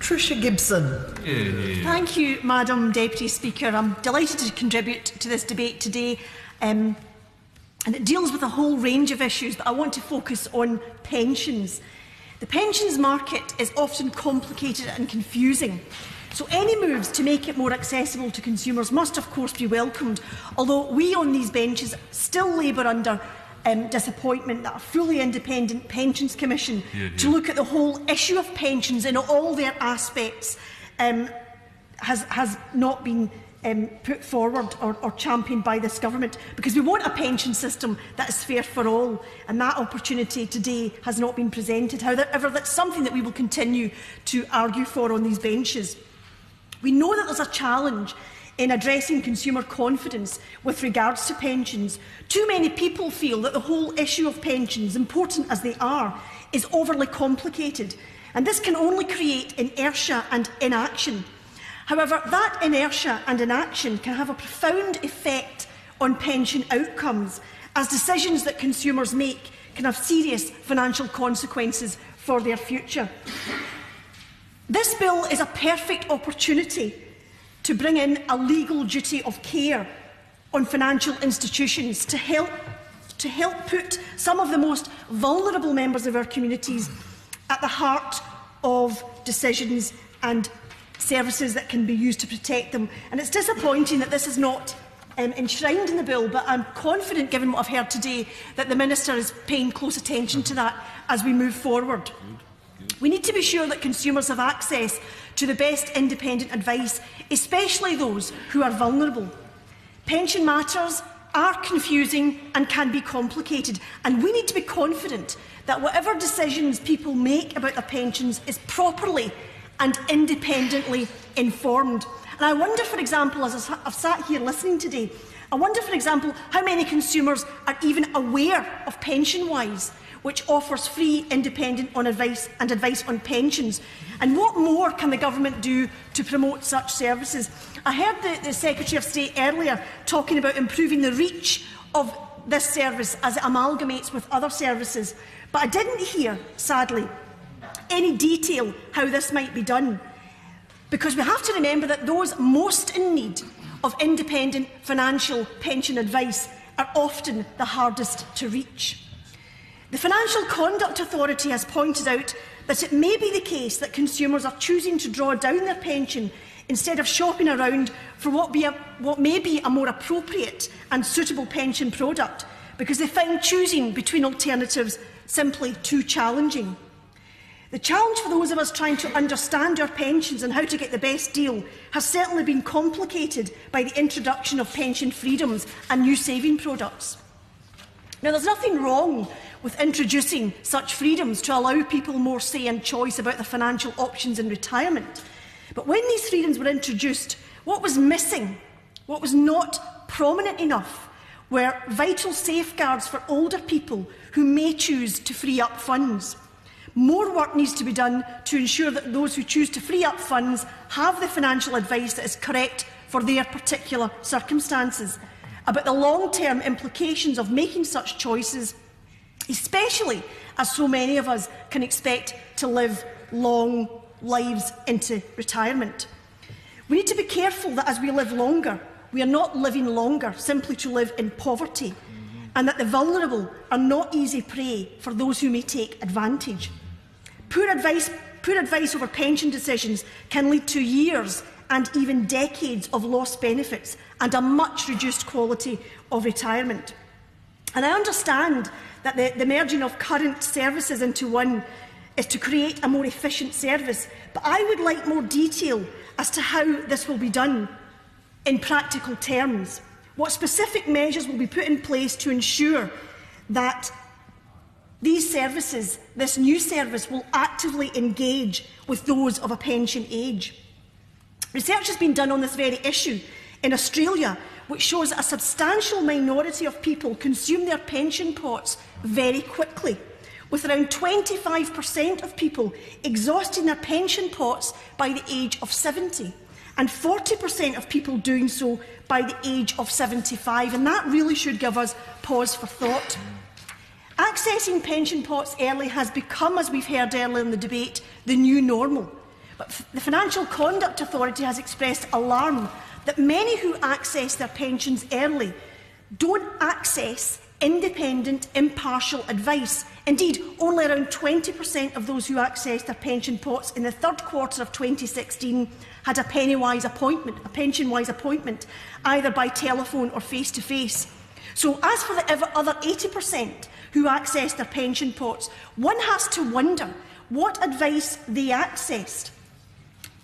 Patricia Gibson. Thank you, Madam Deputy Speaker. I'm delighted to contribute to this debate today. And it deals with a whole range of issues, but I want to focus on pensions. The pensions market is often complicated and confusing, so any moves to make it more accessible to consumers must of course be welcomed, although we on these benches still labour under disappointment that a fully independent Pensions Commission to look at the whole issue of pensions in all their aspects has not been put forward or championed by this government, because we want a pension system that is fair for all, and that opportunity today has not been presented. However, that's something that we will continue to argue for on these benches. We know that there's a challenge in addressing consumer confidence with regards to pensions. Too many people feel that the whole issue of pensions, important as they are, is overly complicated, and this can only create inertia and inaction. However, that inertia and inaction can have a profound effect on pension outcomes, as decisions that consumers make can have serious financial consequences for their future. This bill is a perfect opportunity to bring in a legal duty of care on financial institutions to help put some of the most vulnerable members of our communities at the heart of decisions and services that can be used to protect them. And it's disappointing that this is not enshrined in the bill, but I'm confident, given what I've heard today, that the Minister is paying close attention to that as we move forward. We need to be sure that consumers have access to the best independent advice, especially those who are vulnerable. Pension matters are confusing and can be complicated, and we need to be confident that whatever decisions people make about their pensions is properly and independently informed. And I wonder, for example, as I've sat here listening today, I wonder, for example, how many consumers are even aware of PensionWise, which offers free independent advice on pensions. And what more can the government do to promote such services? I heard the Secretary of State earlier talking about improving the reach of this service as it amalgamates with other services, but I didn't hear, sadly, any detail how this might be done, because we have to remember that those most in need of independent financial pension advice are often the hardest to reach. The Financial Conduct Authority has pointed out that it may be the case that consumers are choosing to draw down their pension instead of shopping around for what may be a more appropriate and suitable pension product, because they find choosing between alternatives simply too challenging. The challenge for those of us trying to understand our pensions and how to get the best deal has certainly been complicated by the introduction of pension freedoms and new saving products. Now, there's nothing wrong with introducing such freedoms to allow people more say and choice about their financial options in retirement. But when these freedoms were introduced, what was missing, what was not prominent enough, were vital safeguards for older people who may choose to free up funds. More work needs to be done to ensure that those who choose to free up funds have the financial advice that is correct for their particular circumstances, about the long-term implications of making such choices, especially as so many of us can expect to live long lives into retirement. We need to be careful that as we live longer, we are not living longer simply to live in poverty, and that the vulnerable are not easy prey for those who may take advantage. Poor advice over pension decisions can lead to years and even decades of lost benefits and a much reduced quality of retirement. And I understand that the merging of current services into one is to create a more efficient service, but I would like more detail as to how this will be done in practical terms. What specific measures will be put in place to ensure that these services, this new service, will actively engage with those of a pension age? Research has been done on this very issue in Australia, which shows that a substantial minority of people consume their pension pots very quickly, with around 25% of people exhausting their pension pots by the age of 70, and 40% of people doing so by the age of 75, and that really should give us pause for thought. Accessing pension pots early has become, as we've heard earlier in the debate, the new normal. But the Financial Conduct Authority has expressed alarm that many who access their pensions early don't access independent, impartial advice. Indeed, only around 20% of those who accessed their pension pots in the third quarter of 2016 had a penny-wise appointment, a pension-wise appointment, either by telephone or face-to-face. So, as for the other 80% who accessed their pension pots, one has to wonder what advice they accessed,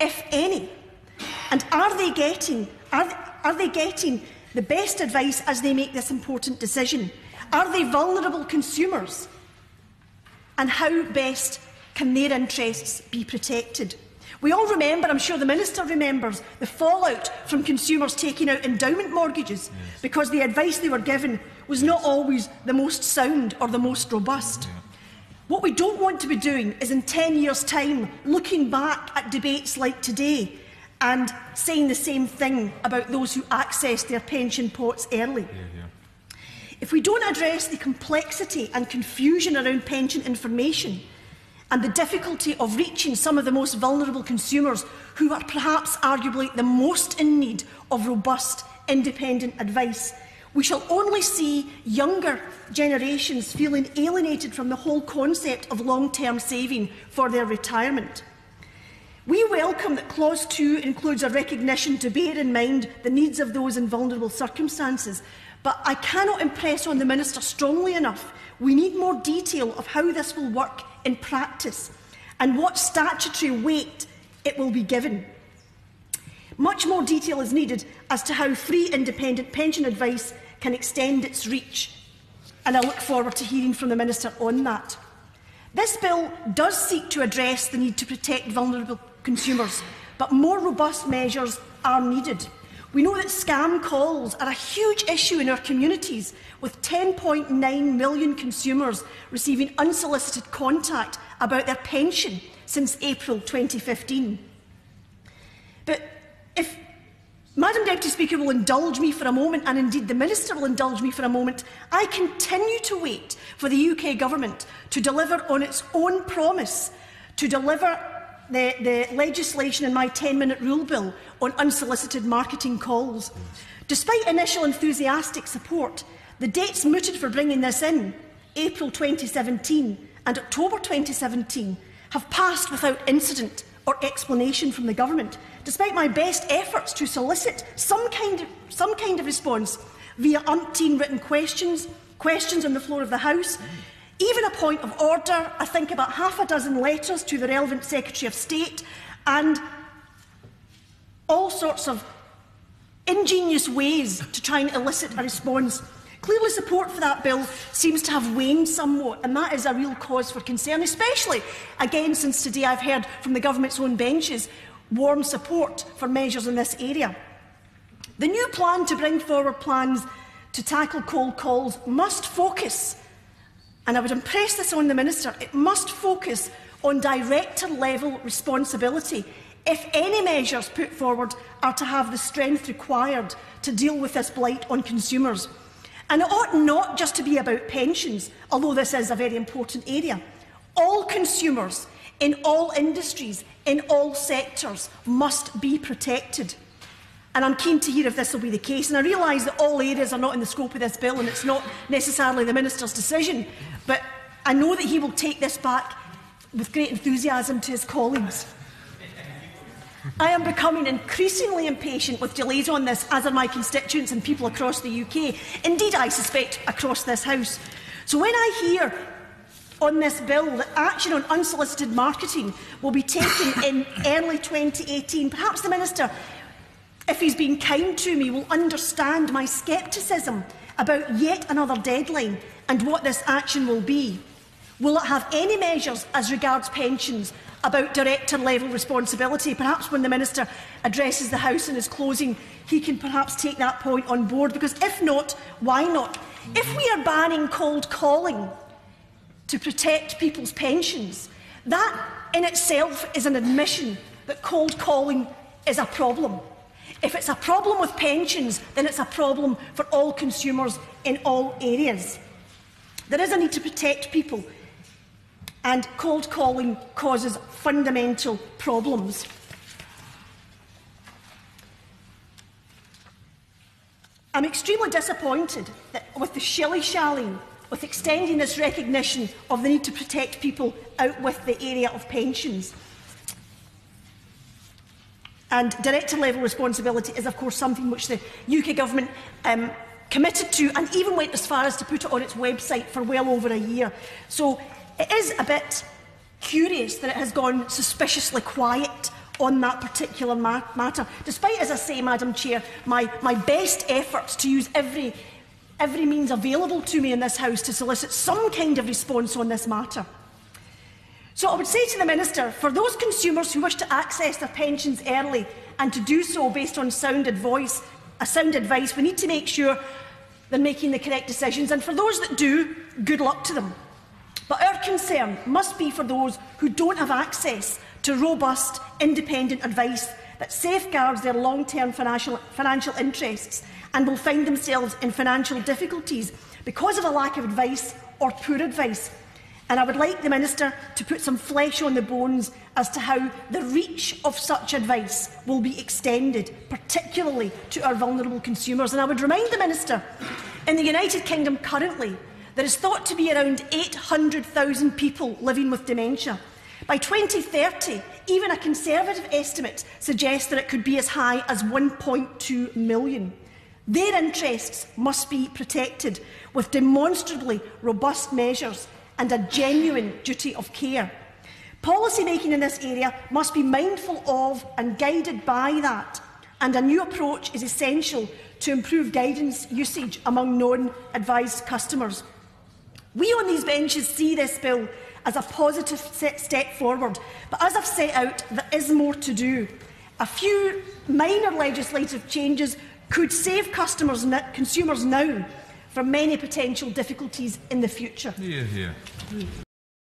if any, and are they getting the best advice as they make this important decision? Are they vulnerable consumers? And how best can their interests be protected? We all remember, I'm sure the Minister remembers, the fallout from consumers taking out endowment mortgages because the advice they were given was not always the most sound or the most robust. What we don't want to be doing is in 10 years' time looking back at debates like today and saying the same thing about those who access their pension pots early. If we don't address the complexity and confusion around pension information and the difficulty of reaching some of the most vulnerable consumers who are perhaps arguably the most in need of robust, independent advice, we shall only see younger generations feeling alienated from the whole concept of long-term saving for their retirement. We welcome that Clause 2 includes a recognition to bear in mind the needs of those in vulnerable circumstances, but I cannot impress on the Minister strongly enough. We need more detail of how this will work in practice and what statutory weight it will be given. Much more detail is needed as to how free independent pension advice can extend its reach, and I look forward to hearing from the Minister on that. This bill does seek to address the need to protect vulnerable consumers, but more robust measures are needed. We know that scam calls are a huge issue in our communities, with 10.9 million consumers receiving unsolicited contact about their pension since April 2015. But if Madam Deputy Speaker will indulge me for a moment, and indeed the Minister will indulge me for a moment, I continue to wait for the UK Government to deliver on its own promise to deliver the legislation in my 10-minute rule bill on unsolicited marketing calls. Despite initial enthusiastic support, the dates mooted for bringing this in, April 2017 and October 2017, have passed without incident or explanation from the Government, despite my best efforts to solicit some kind of response via umpteen written questions on the floor of the House, even a point of order, I think about half a dozen letters to the relevant Secretary of State, and all sorts of ingenious ways to try and elicit a response. Clearly, support for that bill seems to have waned somewhat, and that is a real cause for concern, especially, again, since today I've heard from the Government's own benches warm support for measures in this area. The new plan to bring forward plans to tackle cold calls must focus, and I would impress this on the Minister, it must focus on director-level responsibility if any measures put forward are to have the strength required to deal with this blight on consumers. And it ought not just to be about pensions, although this is a very important area. All consumers in all industries, in all sectors, must be protected. And I'm keen to hear if this will be the case. And I realise that all areas are not in the scope of this bill, and it's not necessarily the Minister's decision, but I know that he will take this back with great enthusiasm to his colleagues. I am becoming increasingly impatient with delays on this, as are my constituents and people across the UK. Indeed, I suspect across this House. So when I hear on this bill that action on unsolicited marketing will be taken in early 2018, perhaps the Minister, if he's being kind to me, will understand my scepticism about yet another deadline and what this action will be. Will it have any measures as regards pensions about director-level responsibility? Perhaps when the Minister addresses the House in his closing, he can perhaps take that point on board, because if not, why not? If we are banning cold calling to protect people's pensions, that in itself is an admission that cold calling is a problem. If it's a problem with pensions, then it's a problem for all consumers in all areas. There is a need to protect people and cold calling causes fundamental problems. I'm extremely disappointed that with the shilly-shallying, with extending this recognition of the need to protect people out with the area of pensions. And director-level responsibility is, of course, something which the UK Government committed to, and even went as far as to put it on its website for well over a year. So it is a bit curious that it has gone suspiciously quiet on that particular matter, despite, as I say, Madam Chair, my best efforts to use every means available to me in this House to solicit some kind of response on this matter. So I would say to the Minister, for those consumers who wish to access their pensions early and to do so based on sound advice, we need to make sure they're making the correct decisions, and for those that do, good luck to them. But our concern must be for those who don't have access to robust, independent advice that safeguards their long-term financial interests and will find themselves in financial difficulties because of a lack of advice or poor advice. And I would like the Minister to put some flesh on the bones as to how the reach of such advice will be extended, particularly to our vulnerable consumers. And I would remind the Minister, in the United Kingdom currently, there is thought to be around 800,000 people living with dementia. By 2030, even a Conservative estimate suggests that it could be as high as 1.2 million. Their interests must be protected with demonstrably robust measures and a genuine duty of care. Policy making in this area must be mindful of and guided by that, and a new approach is essential to improve guidance usage among non-advised customers. We on these benches see this bill as a positive step forward, but as I've set out, there is more to do. A few minor legislative changes could save consumers now from many potential difficulties in the future.